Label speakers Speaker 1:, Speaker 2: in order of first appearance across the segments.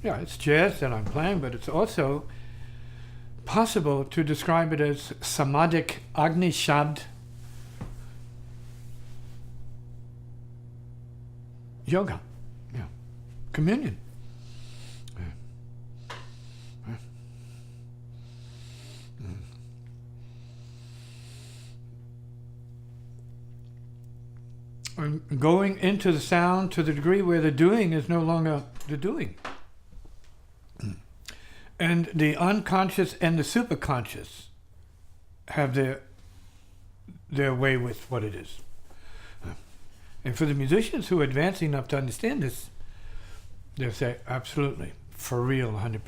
Speaker 1: Yeah, it's jazz that I'm playing, but it's also possible to describe it as samadhic Agni Shabd yoga, yeah, communion. And going into the sound to the degree where the doing is no longer the doing. And the unconscious and the superconscious have their way with what it is. And for the musicians who are advanced enough to understand this, they'll say, absolutely, for real, 100%.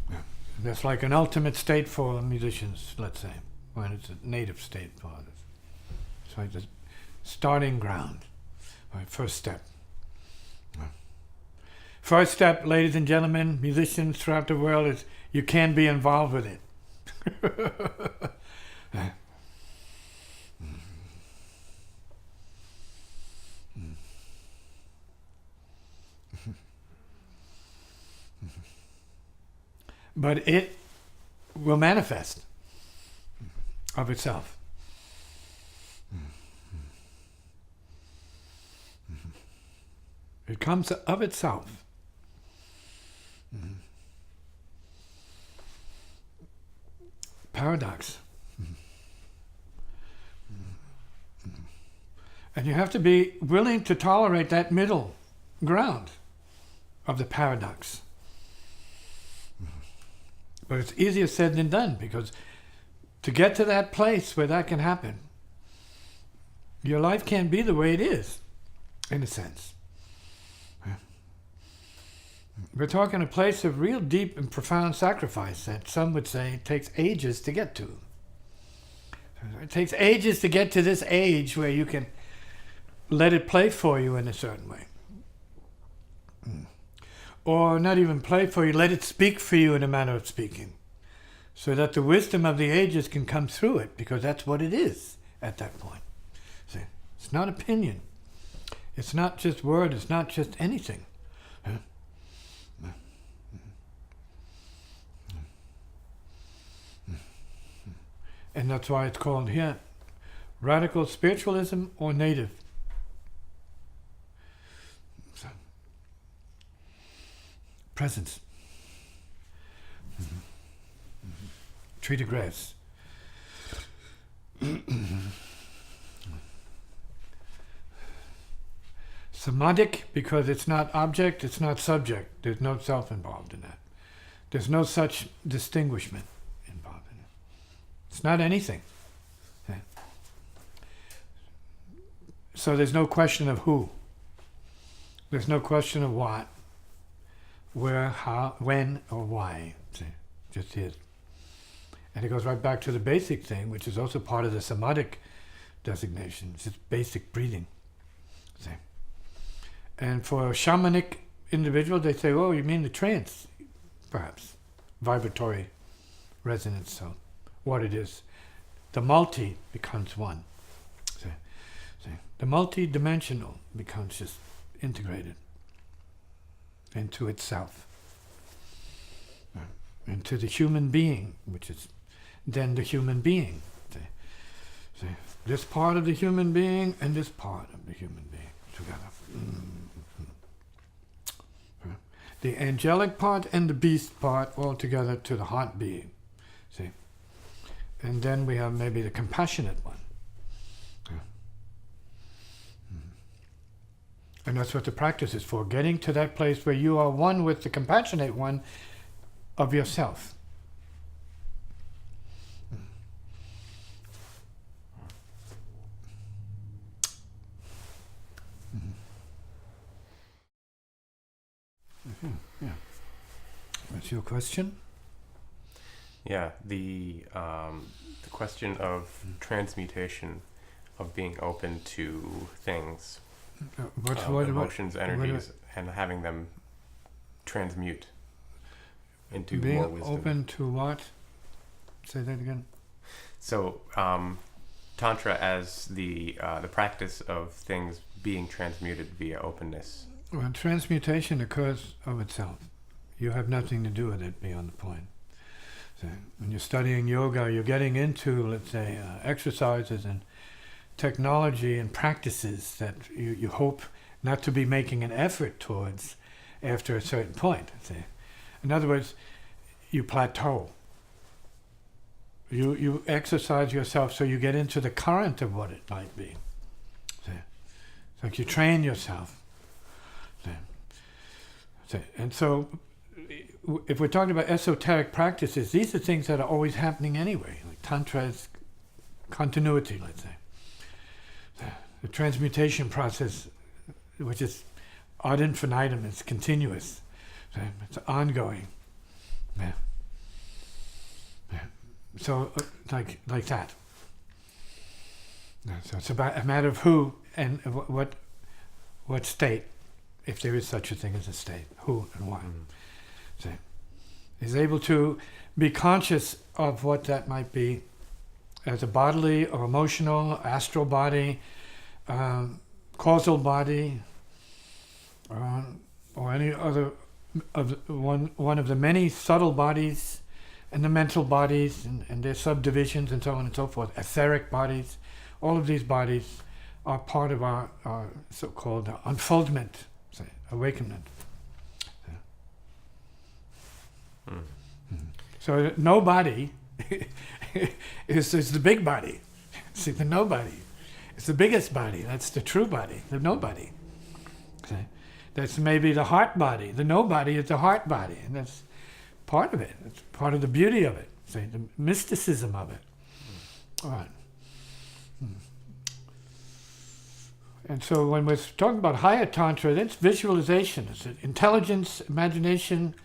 Speaker 1: Yeah. That's like an ultimate state for musicians, let's say, when it's a native state for others. It's like the starting ground, right, first step. First step, ladies and gentlemen, musicians throughout the world, is you can be involved with it. But it will manifest of itself. It comes of itself. Paradox. And you have to be willing to tolerate that middle ground of the paradox. But it's easier said than done, because to get to that place where that can happen, your life can't be the way it is, in a sense. We're talking a place of real deep and profound sacrifice that some would say takes ages to get to. It takes ages to get to this age where you can let it play for you in a certain way. Or not even play for you, let it speak for you in a manner of speaking. So that the wisdom of the ages can come through it, because that's what it is at that point. See, it's not opinion. It's not just word, it's not just anything. And that's why it's called here radical spiritualism or native. So, presence. Tree de grace. Samadhic, because it's not object, it's not subject. There's no self involved in that. There's no such distinguishment involved in it. It's not anything. Okay. So there's no question of who. There's no question of what, where, how, when, or why. See, just is. And it goes right back to the basic thing, which is also part of the samadhic designation. It's just basic breathing. See. And for a shamanic individual, they say, oh, you mean the trance, perhaps. Vibratory resonance, so what it is. The multi becomes one. See. The multi-dimensional becomes just integrated into itself. Into the human being, which is then the human being. See, this part of the human being and this part of the human being together. The angelic part and the beast part all together to the heart being. See, and then we have maybe the compassionate one. And that's what the practice is for, getting to that place where you are one with the compassionate one of yourself. Yeah. What's your question?
Speaker 2: Yeah, the question of transmutation, of being open to things, emotions, energies, and having them transmute into
Speaker 1: being
Speaker 2: more wisdom.
Speaker 1: Open to what? Say that again.
Speaker 2: So, Tantra as the practice of things being transmuted via openness
Speaker 1: Well, transmutation occurs of itself. You have nothing to do with it beyond the point. So when you're studying yoga, you're getting into, let's say, exercises and technology and practices that you hope not to be making an effort towards after a certain point. See? In other words, you plateau. You exercise yourself so you get into the current of what it might be. See? It's like you train yourself. See? See? And so, if we're talking about esoteric practices, these are things that are always happening anyway. Like Tantra is continuity, let's say. The transmutation process, which is ad infinitum, is continuous. It's ongoing. Yeah. Yeah. So, like that. Yeah, so it's about a matter of who and what state, if there is such a thing as a state, who and why. So, is able to be conscious of what that might be as a bodily or emotional, astral body, causal body, or any other of one of the many subtle bodies, and the mental bodies and their subdivisions and so on and so forth, etheric bodies. All of these bodies are part of our so-called unfoldment, say, awakenment. So nobody is the big body. See, the nobody. It's the biggest body. That's the true body, the nobody. See? That's maybe the heart body. The nobody is the heart body. And that's part of it. It's part of the beauty of it. See, the mysticism of it. All right. And so when we're talking about higher Tantra, it's visualization. It's intelligence, imagination,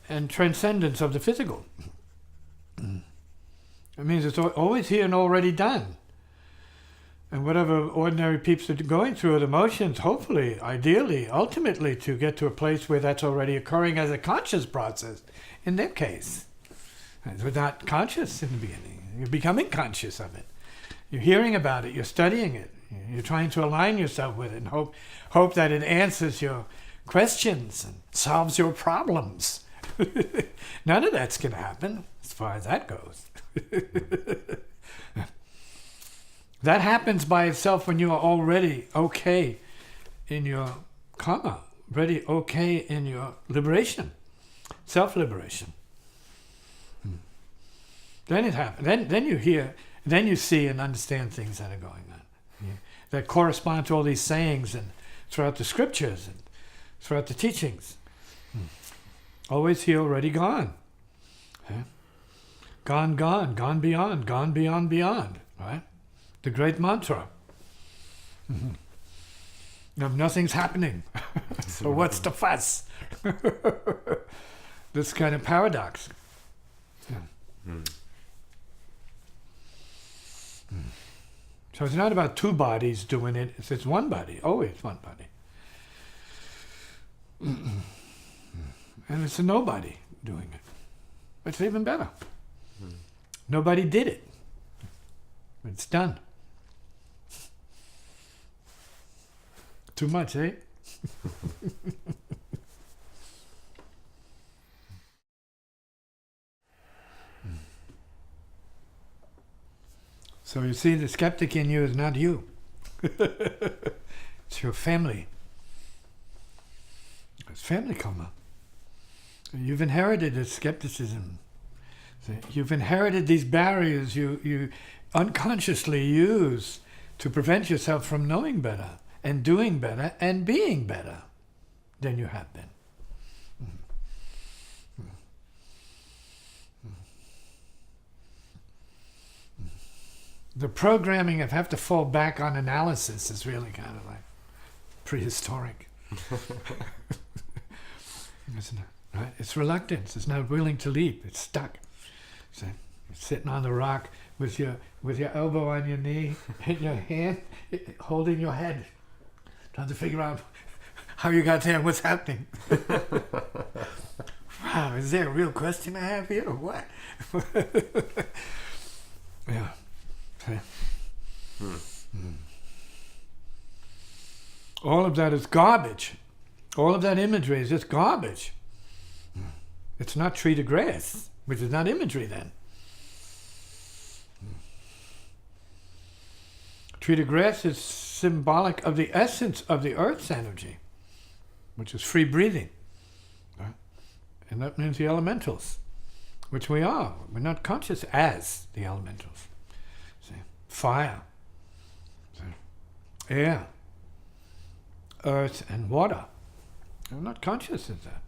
Speaker 1: and transcendence of the physical. It means it's always here and already done. And whatever ordinary peeps are going through with emotions, hopefully, ideally, ultimately, to get to a place where that's already occurring as a conscious process, in their case. We're not conscious in the beginning. You're becoming conscious of it. You're hearing about it. You're studying it. You're trying to align yourself with it and hope that it answers your questions and solves your problems. None of that's going to happen as far as that goes. That happens by itself when you are already okay in your karma, already okay in your liberation, self-liberation. Then it happens. Then you hear, then you see and understand things that are going on. That correspond to all these sayings and throughout the scriptures and throughout the teachings. Always here, already gone. Okay? Gone, gone beyond, beyond, right? The great mantra. Now, nothing's happening. So what's the fuss? This kind of paradox. Yeah. So it's not about two bodies doing it. It's one body, always one body. And it's a nobody doing it. It's even better. Nobody did it. It's done. Too much, eh? So you see, the skeptic in you is not you. It's your family. It's family karma. You've inherited this skepticism. You've inherited these barriers you unconsciously use to prevent yourself from knowing better and doing better and being better than you have been. The programming of have to fall back on analysis is really kind of like prehistoric. Isn't it? Right? It's reluctance. It's not willing to leap. It's stuck. So you're sitting on the rock with your elbow on your knee and your hand holding your head, trying to figure out how you got there and what's happening. Wow, is there a real question I have here or what? Yeah. All of that is garbage. All of that imagery is just garbage. It's not tree to grass, which is not imagery then. Tree to grass is symbolic of the essence of the earth's energy, which is free breathing. Right? And that means the elementals, which we are. We're not conscious as the elementals. See? Fire, see? Air, earth, and water. We're not conscious of that.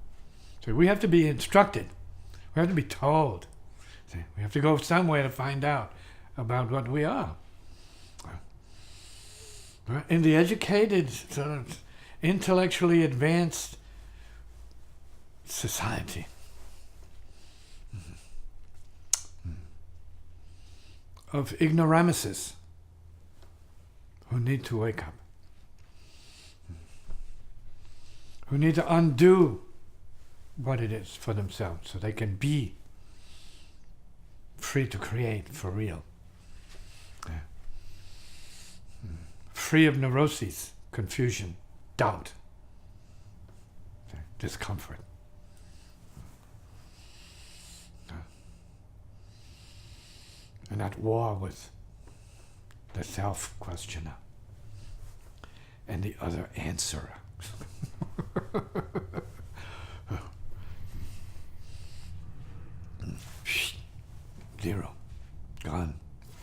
Speaker 1: So we have to be instructed. We have to be told. See? We have to go somewhere to find out about what we are. In the educated, sort of intellectually advanced society, of ignoramuses who need to wake up, who need to undo what it is for themselves so they can be free to create for real. Yeah. Free of neuroses, confusion, doubt, discomfort. And at war with the self-questioner and the other answerer. Zero. Gone.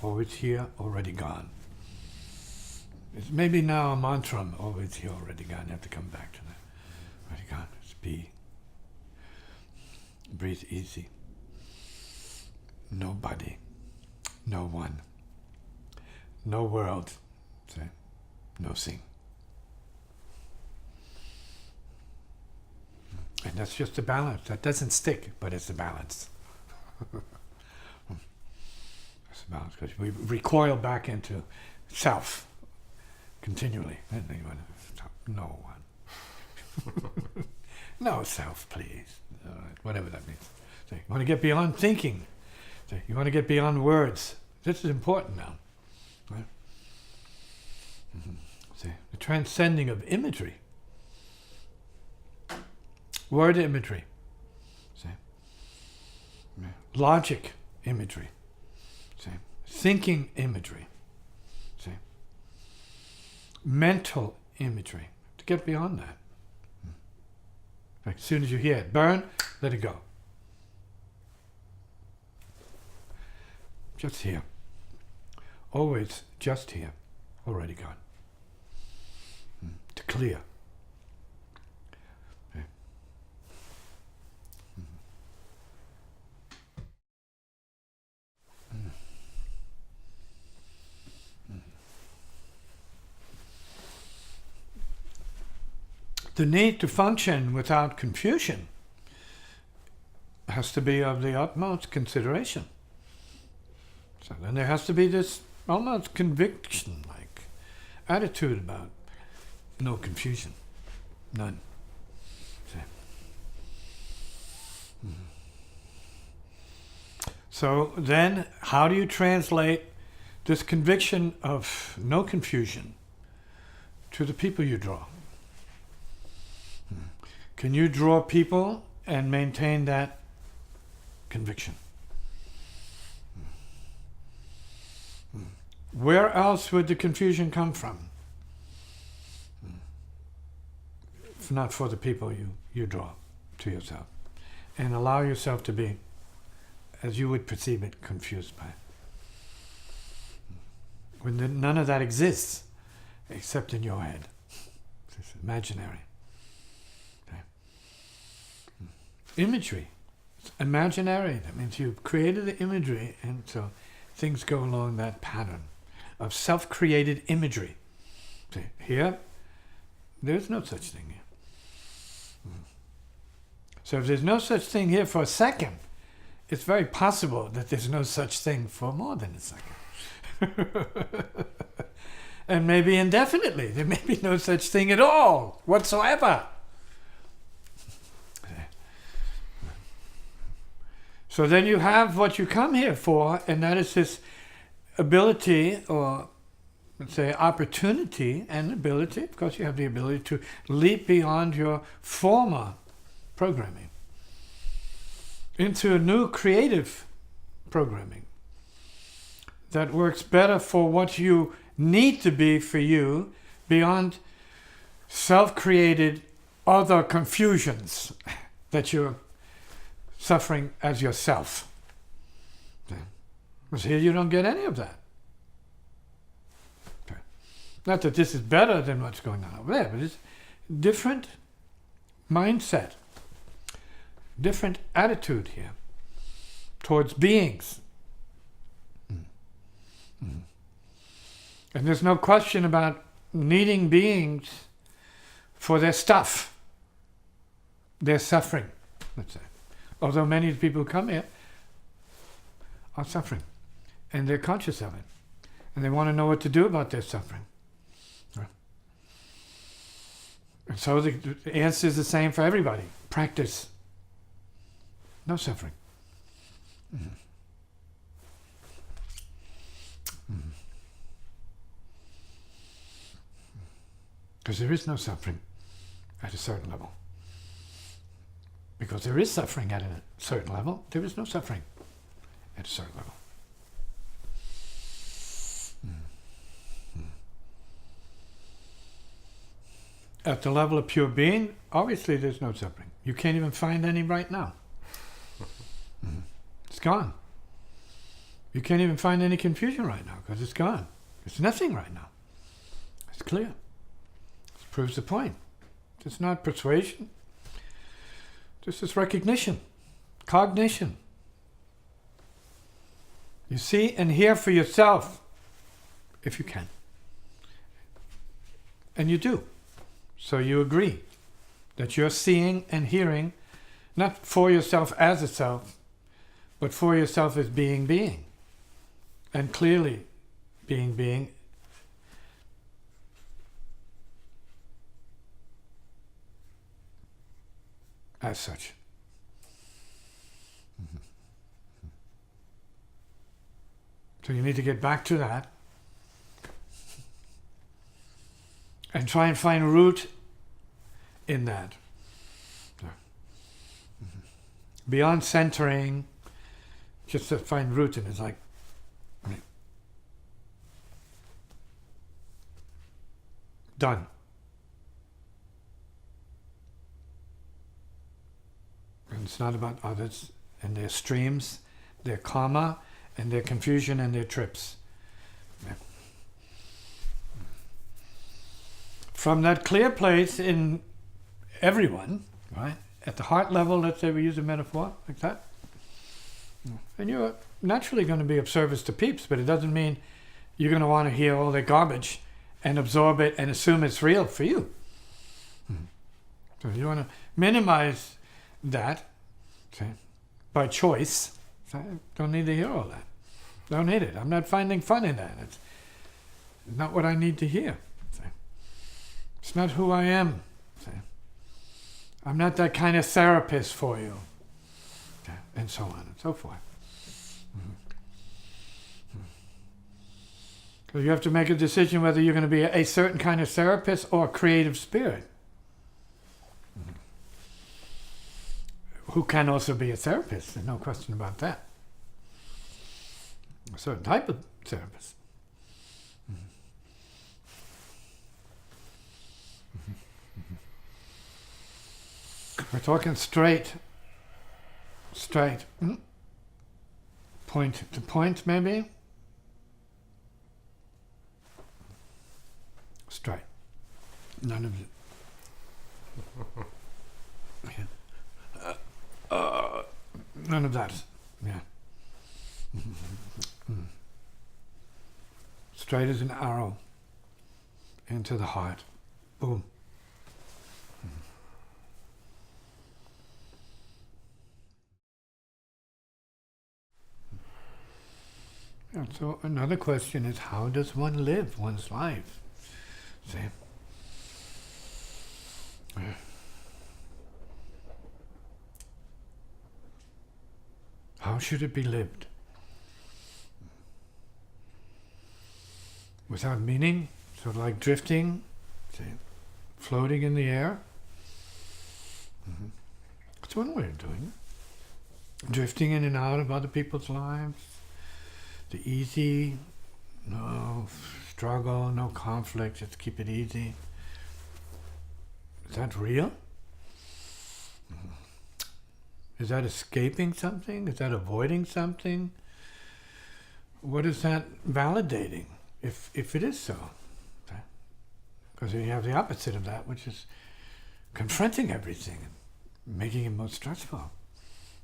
Speaker 1: Always here, already gone. It's maybe now a mantra, always here, already gone. You have to come back to that. Already gone. Just be. Breathe easy. Nobody. No one. No world. Say, no thing. And that's just a balance. That doesn't stick, but it's a balance. It's a balance because we recoil back into self continually. And then you want to stop. No one. No self, please. Whatever that means. So you want to get beyond thinking. So you want to get beyond words. This is important now. Right? Mm-hmm. See, the transcending of imagery. Word imagery. See? Logic imagery. See? Thinking imagery. See? Mental imagery. To get beyond that. Like as soon as you hear it, burn, let it go. Just here. Always just here. Already gone. To clear. Okay. The need to function without confusion has to be of the utmost consideration. So then there has to be this almost conviction-like attitude about no confusion, none. So then how do you translate this conviction of no confusion to the people you draw? Can you draw people and maintain that conviction? Where else would the confusion come from? If not for the people you draw to yourself. And allow yourself to be, as you would perceive it, confused by it. When none of that exists, except in your head. It's imaginary. Okay. Imagery. It's imaginary. That means you've created the imagery, and so things go along that pattern of self-created imagery. See, here, there's no such thing here. So if there's no such thing here for a second, it's very possible that there's no such thing for more than a second. And maybe indefinitely. There may be no such thing at all, whatsoever. So then you have what you come here for, and that is this ability or let's say, opportunity and ability, of course you have the ability to leap beyond your former programming into a new creative programming that works better for what you need to be for you beyond self-created other confusions that you're suffering as yourself. Because here you don't get any of that. Okay. Not that this is better than what's going on over there, but it's different mindset, different attitude here towards beings. Mm. And there's no question about needing beings for their stuff, their suffering, let's say. Although many people who come here are suffering, and they're conscious of it, and they want to know what to do about their suffering. And so the answer is the same for everybody. Practice. No suffering. Because there is no suffering at a certain level. Because there is suffering at a certain level, there is no suffering at a certain level. At the level of pure being, obviously there's no suffering. You can't even find any right now. It's gone. You can't even find any confusion right now because it's gone. It's nothing right now. It's clear. This proves the point. It's not persuasion. This is recognition, cognition. You see and hear for yourself, if you can. And you do. So you agree that you're seeing and hearing, not for yourself as a self, but for yourself as being. And clearly being as such. So you need to get back to that and try and find root in that. Beyond centering, just to find root in it. It's like, done. And it's not about others and their streams, their karma, and their confusion and their trips. Yeah. From that clear place in everyone, right? At the heart level, let's say we use a metaphor like that. And you're naturally going to be of service to peeps, but it doesn't mean you're going to want to hear all their garbage and absorb it and assume it's real for you. So you want to minimize that, okay, by choice. So I don't need to hear all that. Don't need it. I'm not finding fun in that. It's not what I need to hear. It's not who I am. I'm not that kind of therapist for you. Okay. And so on and so forth. So you have to make a decision whether you're going to be a certain kind of therapist or a creative spirit. Who can also be a therapist, there's no question about that. A certain type of therapist. We're talking straight. Point to point, maybe. Straight. None of it. None of that. Yeah. Straight as an arrow into the heart. Boom. Yeah, so another question is, how does one live one's life? See? How should it be lived? without meaning, sort of like drifting, see, floating in the air. That's one way of doing it. Drifting in and out of other people's lives. The easy, no struggle, no conflict, just keep it easy. Is that real? Is that escaping something? Is that avoiding something? What is that validating, if it is so? Because you have the opposite of that, which is confronting everything and making it more stressful.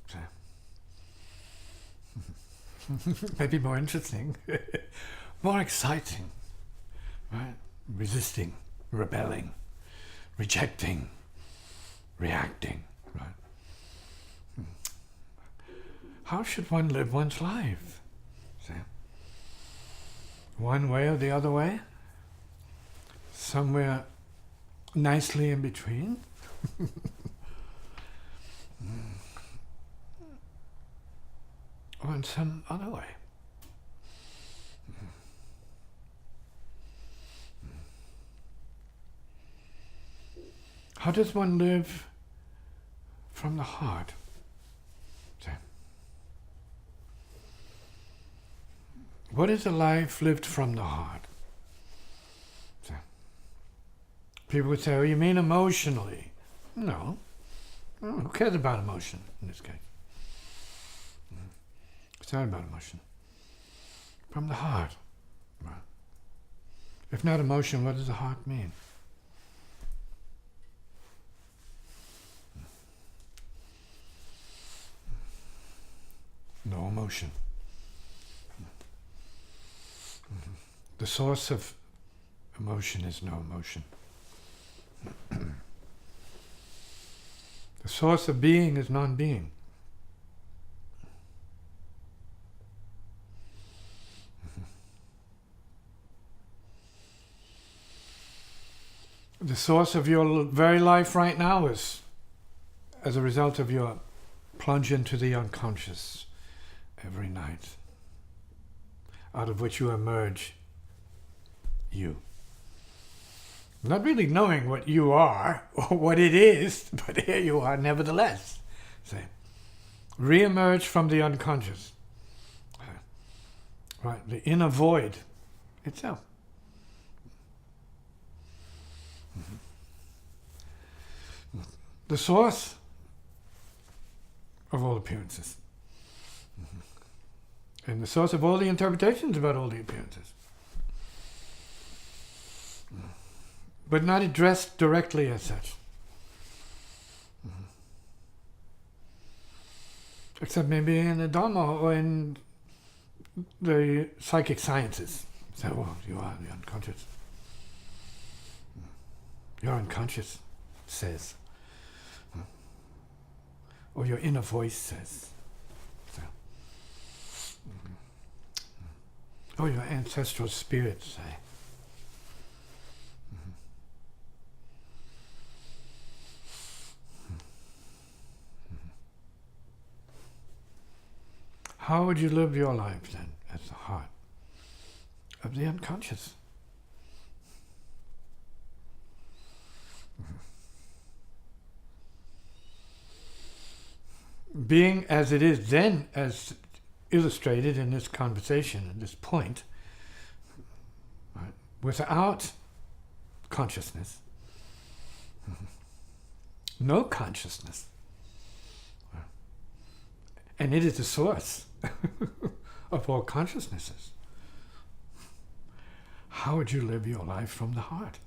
Speaker 1: So, maybe more interesting, more exciting, right? Resisting, rebelling, rejecting, reacting, right? How should one live one's life? See? One way or the other way? Somewhere nicely in between? Or in some other way? How does one live from the heart? See? What is a life lived from the heart? See? People would say, oh, you mean emotionally? No. Who cares about emotion in this case? It's not about emotion. From the heart. Right. If not emotion, what does the heart mean? No emotion. The source of emotion is no emotion. The source of being is non-being. The source of your very life right now is as a result of your plunge into the unconscious every night, out of which you emerge you. Not really knowing what you are or what it is, but here you are nevertheless. See? Re-emerge from the unconscious. Right, the inner void itself. The source of all appearances. And the source of all the interpretations about all the appearances. But not addressed directly as such. Except maybe in the Dhamma or in the psychic sciences. So, well, you are the unconscious. Your unconscious says. Or your inner voice says. So. Or your ancestral spirits say. How would you live your life then as the heart of the unconscious? Being as it is then, as illustrated in this conversation, at this point, right, without consciousness, no consciousness, and it is the source of all consciousnesses. How would you live your life from the heart?